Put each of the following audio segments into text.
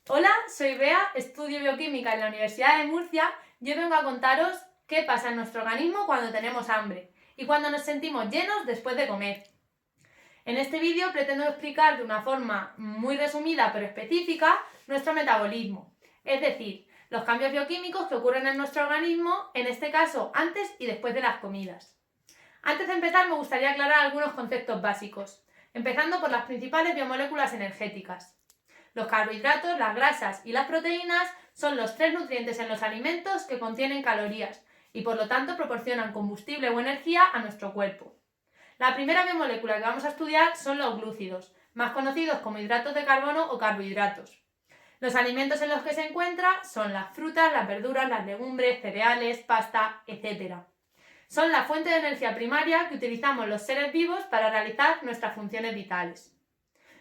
Hola, soy Bea, estudio bioquímica en la Universidad de Murcia y hoy vengo a contaros qué pasa en nuestro organismo cuando tenemos hambre y cuando nos sentimos llenos después de comer. En este vídeo pretendo explicar de una forma muy resumida pero específica nuestro metabolismo, es decir, los cambios bioquímicos que ocurren en nuestro organismo, en este caso antes y después de las comidas. Antes de empezar me gustaría aclarar algunos conceptos básicos, empezando por las principales biomoléculas energéticas. Los carbohidratos, las grasas y las proteínas son los tres nutrientes en los alimentos que contienen calorías y por lo tanto proporcionan combustible o energía a nuestro cuerpo. La primera biomolécula que vamos a estudiar son los glúcidos, más conocidos como hidratos de carbono o carbohidratos. Los alimentos en los que se encuentran son las frutas, las verduras, las legumbres, cereales, pasta, etc. Son la fuente de energía primaria que utilizamos los seres vivos para realizar nuestras funciones vitales.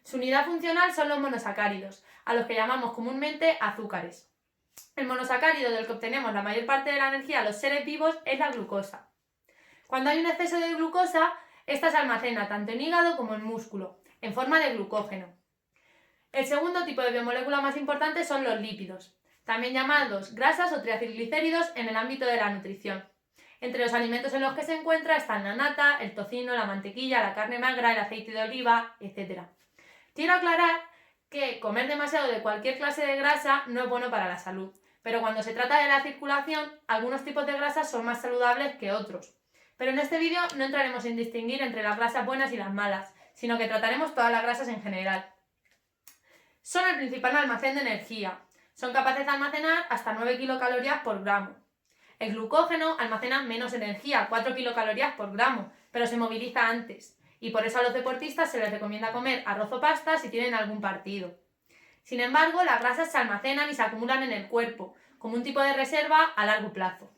Su unidad funcional son los monosacáridos, a los que llamamos comúnmente azúcares. El monosacárido del que obtenemos la mayor parte de la energía los seres vivos es la glucosa. Cuando hay un exceso de glucosa, esta se almacena tanto en hígado como en músculo, en forma de glucógeno. El segundo tipo de biomolécula más importante son los lípidos, también llamados grasas o triacilglicéridos en el ámbito de la nutrición. Entre los alimentos en los que se encuentra están la nata, el tocino, la mantequilla, la carne magra, el aceite de oliva, etc. Quiero aclarar que comer demasiado de cualquier clase de grasa no es bueno para la salud, pero cuando se trata de la circulación, algunos tipos de grasas son más saludables que otros. Pero en este vídeo no entraremos en distinguir entre las grasas buenas y las malas, sino que trataremos todas las grasas en general. Son el principal almacén de energía. Son capaces de almacenar hasta 9 kilocalorías por gramo. El glucógeno almacena menos energía, 4 kilocalorías por gramo, pero se moviliza antes. Y por eso a los deportistas se les recomienda comer arroz o pasta si tienen algún partido. Sin embargo, las grasas se almacenan y se acumulan en el cuerpo, como un tipo de reserva a largo plazo.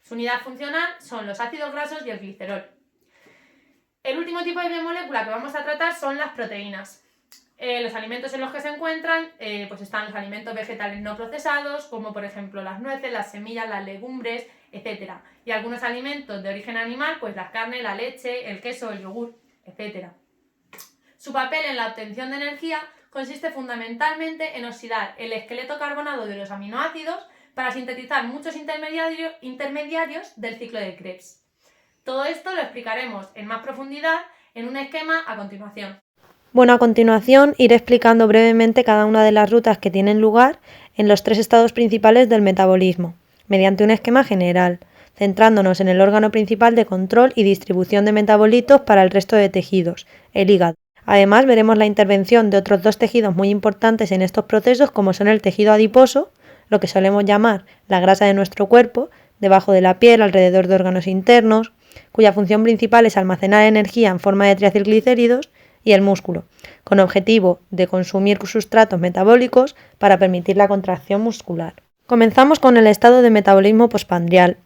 Su unidad funcional son los ácidos grasos y el glicerol. El último tipo de biomolécula que vamos a tratar son las proteínas. Los alimentos en los que se encuentran pues están los alimentos vegetales no procesados, como por ejemplo las nueces, las semillas, las legumbres, etc. Y algunos alimentos de origen animal, pues la carne, la leche, el queso, el yogur, etc. Su papel en la obtención de energía consiste fundamentalmente en oxidar el esqueleto carbonado de los aminoácidos para sintetizar muchos intermediarios del ciclo de Krebs. Todo esto lo explicaremos en más profundidad en un esquema a continuación. Bueno, a continuación iré explicando brevemente cada una de las rutas que tienen lugar en los tres estados principales del metabolismo, mediante un esquema general, centrándonos en el órgano principal de control y distribución de metabolitos para el resto de tejidos, el hígado. Además, veremos la intervención de otros dos tejidos muy importantes en estos procesos, como son el tejido adiposo, lo que solemos llamar la grasa de nuestro cuerpo, debajo de la piel, alrededor de órganos internos, cuya función principal es almacenar energía en forma de triacilglicéridos, y el músculo, con objetivo de consumir sustratos metabólicos para permitir la contracción muscular. Comenzamos con el estado de metabolismo postprandial.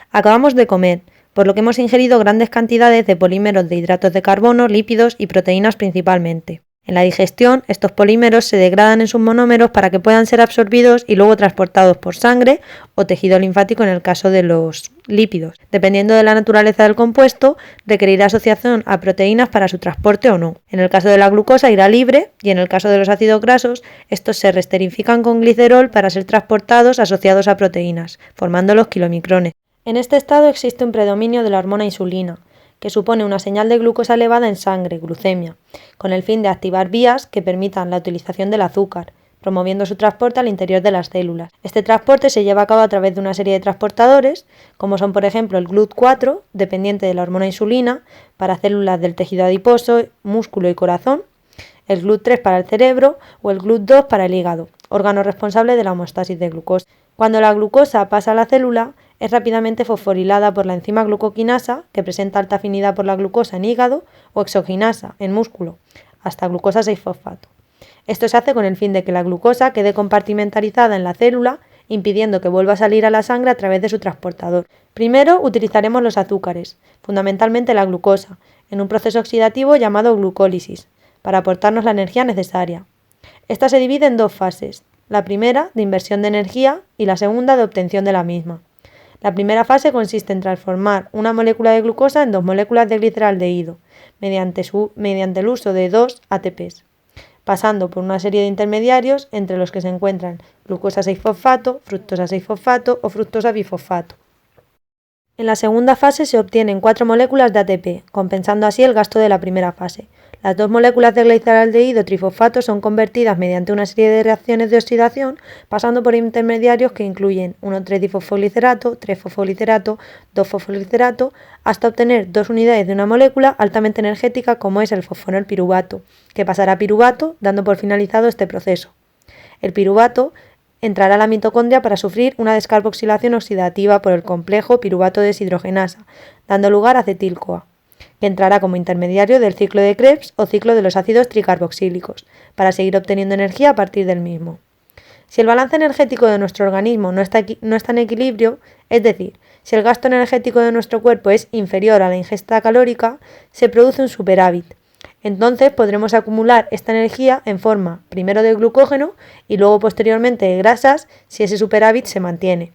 Acabamos de comer, por lo que hemos ingerido grandes cantidades de polímeros de hidratos de carbono, lípidos y proteínas principalmente. En la digestión, estos polímeros se degradan en sus monómeros para que puedan ser absorbidos y luego transportados por sangre o tejido linfático en el caso de los lípidos. Dependiendo de la naturaleza del compuesto, requerirá asociación a proteínas para su transporte o no. En el caso de la glucosa irá libre y en el caso de los ácidos grasos, estos se reesterifican con glicerol para ser transportados asociados a proteínas, formando los kilomicrones. En este estado existe un predominio de la hormona insulina, que supone una señal de glucosa elevada en sangre, glucemia, con el fin de activar vías que permitan la utilización del azúcar, promoviendo su transporte al interior de las células. Este transporte se lleva a cabo a través de una serie de transportadores, como son por ejemplo el GLUT4, dependiente de la hormona insulina, para células del tejido adiposo, músculo y corazón, el GLUT3 para el cerebro o el GLUT2 para el hígado, órgano responsable de la homeostasis de glucosa. Cuando la glucosa pasa a la célula, es rápidamente fosforilada por la enzima glucoquinasa, que presenta alta afinidad por la glucosa en hígado, o exoquinasa en músculo, hasta glucosa 6-fosfato. Esto se hace con el fin de que la glucosa quede compartimentalizada en la célula, impidiendo que vuelva a salir a la sangre a través de su transportador. Primero utilizaremos los azúcares, fundamentalmente la glucosa, en un proceso oxidativo llamado glucólisis, para aportarnos la energía necesaria. Esta se divide en dos fases, la primera de inversión de energía y la segunda de obtención de la misma. La primera fase consiste en transformar una molécula de glucosa en dos moléculas de gliceraldehído, mediante el uso de dos ATPs. pasando por una serie de intermediarios entre los que se encuentran glucosa 6-fosfato, fructosa 6-fosfato o fructosa bifosfato. En la segunda fase se obtienen 4 moléculas de ATP, compensando así el gasto de la primera fase. Las 2 moléculas de gliceraldehído trifosfato son convertidas mediante una serie de reacciones de oxidación, pasando por intermediarios que incluyen 1,3-difosfoglicerato, 3-fosfoglicerato, 2-fosfoglicerato, hasta obtener 2 unidades de una molécula altamente energética como es el fosfonol piruvato, que pasará a piruvato dando por finalizado este proceso. El piruvato entrará a la mitocondria para sufrir una descarboxilación oxidativa por el complejo piruvato deshidrogenasa, dando lugar a acetil-CoA, que entrará como intermediario del ciclo de Krebs o ciclo de los ácidos tricarboxílicos, para seguir obteniendo energía a partir del mismo. Si el balance energético de nuestro organismo no está en equilibrio, es decir, si el gasto energético de nuestro cuerpo es inferior a la ingesta calórica, se produce un superávit. Entonces podremos acumular esta energía en forma primero de glucógeno y luego posteriormente de grasas si ese superávit se mantiene.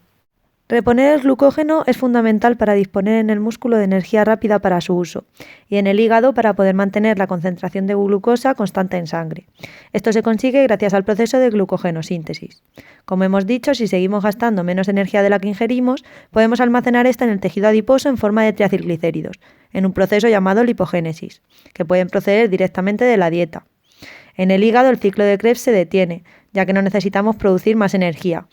Reponer el glucógeno es fundamental para disponer en el músculo de energía rápida para su uso y en el hígado para poder mantener la concentración de glucosa constante en sangre. Esto se consigue gracias al proceso de glucogenosíntesis. Como hemos dicho, si seguimos gastando menos energía de la que ingerimos, podemos almacenar esta en el tejido adiposo en forma de triacilglicéridos, en un proceso llamado lipogénesis, que pueden proceder directamente de la dieta. En el hígado el ciclo de Krebs se detiene, ya que no necesitamos producir más energía,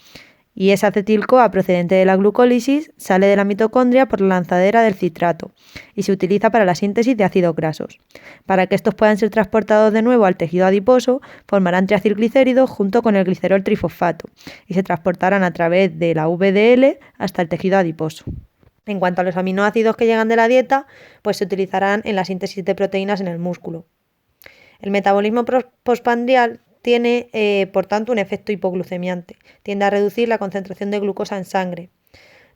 y ese acetil-CoA procedente de la glucólisis sale de la mitocondria por la lanzadera del citrato y se utiliza para la síntesis de ácidos grasos. Para que estos puedan ser transportados de nuevo al tejido adiposo, formarán triacilglicéridos junto con el glicerol trifosfato y se transportarán a través de la VDL hasta el tejido adiposo. En cuanto a los aminoácidos que llegan de la dieta, pues se utilizarán en la síntesis de proteínas en el músculo. El metabolismo postprandial tiene, por tanto, un efecto hipoglucemiante. Tiende a reducir la concentración de glucosa en sangre.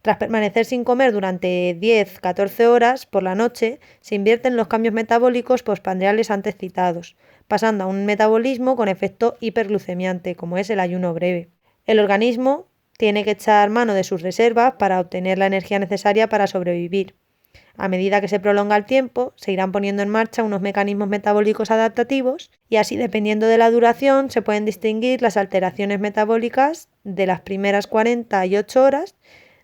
Tras permanecer sin comer durante 10-14 horas por la noche, se invierten los cambios metabólicos postprandiales antes citados, pasando a un metabolismo con efecto hiperglucemiante, como es el ayuno breve. El organismo tiene que echar mano de sus reservas para obtener la energía necesaria para sobrevivir. A medida que se prolonga el tiempo, se irán poniendo en marcha unos mecanismos metabólicos adaptativos y así, dependiendo de la duración, se pueden distinguir las alteraciones metabólicas de las primeras 48 horas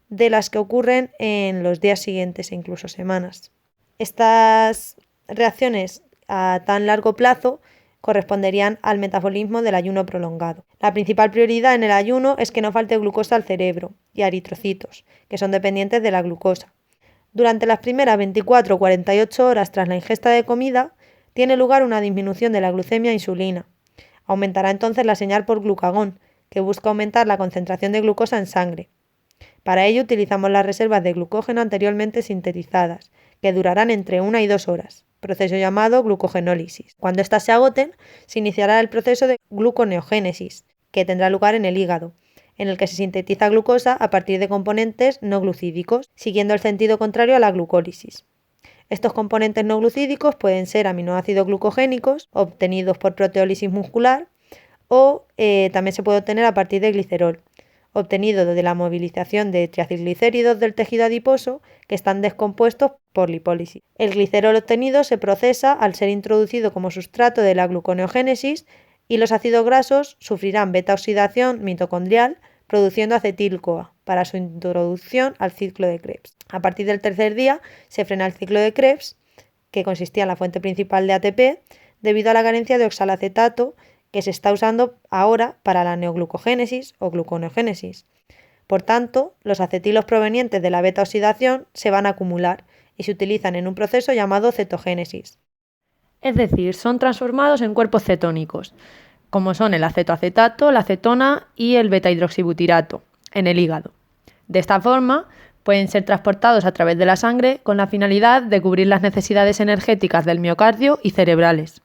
de las que ocurren en los días siguientes e incluso semanas. Estas reacciones a tan largo plazo corresponderían al metabolismo del ayuno prolongado. La principal prioridad en el ayuno es que no falte glucosa al cerebro y a eritrocitos, que son dependientes de la glucosa. Durante las primeras 24 o 48 horas tras la ingesta de comida, tiene lugar una disminución de la glucemia e insulina. Aumentará entonces la señal por glucagón, que busca aumentar la concentración de glucosa en sangre. Para ello utilizamos las reservas de glucógeno anteriormente sintetizadas, que durarán entre 1 y 2 horas, proceso llamado glucogenólisis. Cuando éstas se agoten, se iniciará el proceso de gluconeogénesis, que tendrá lugar en el hígado, en el que se sintetiza glucosa a partir de componentes no glucídicos, siguiendo el sentido contrario a la glucólisis. Estos componentes no glucídicos pueden ser aminoácidos glucogénicos, obtenidos por proteólisis muscular, o también se puede obtener a partir de glicerol, obtenido de la movilización de triacilglicéridos del tejido adiposo que están descompuestos por lipólisis. El glicerol obtenido se procesa al ser introducido como sustrato de la gluconeogénesis y los ácidos grasos sufrirán beta-oxidación mitocondrial produciendo acetil-CoA para su introducción al ciclo de Krebs. A partir del tercer día se frena el ciclo de Krebs, que consistía en la fuente principal de ATP, debido a la carencia de oxalacetato que se está usando ahora para la neoglucogénesis o gluconeogénesis. Por tanto, los acetilos provenientes de la beta-oxidación se van a acumular y se utilizan en un proceso llamado cetogénesis. Es decir, son transformados en cuerpos cetónicos, como son el acetoacetato, la acetona y el beta-hidroxibutirato, en el hígado. De esta forma, pueden ser transportados a través de la sangre con la finalidad de cubrir las necesidades energéticas del miocardio y cerebrales.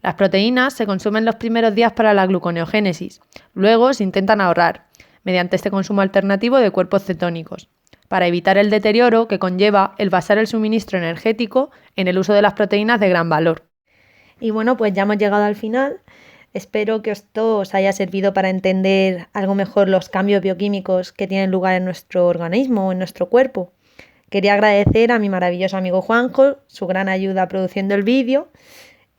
Las proteínas se consumen los primeros días para la gluconeogénesis, luego se intentan ahorrar, mediante este consumo alternativo de cuerpos cetónicos, para evitar el deterioro que conlleva el basar el suministro energético en el uso de las proteínas de gran valor. Y bueno, pues ya hemos llegado al final. Espero que esto os haya servido para entender algo mejor los cambios bioquímicos que tienen lugar en nuestro organismo o en nuestro cuerpo. Quería agradecer a mi maravilloso amigo Juanjo su gran ayuda produciendo el vídeo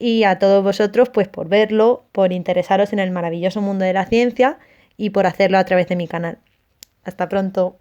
y a todos vosotros pues por verlo, por interesaros en el maravilloso mundo de la ciencia y por hacerlo a través de mi canal. Hasta pronto.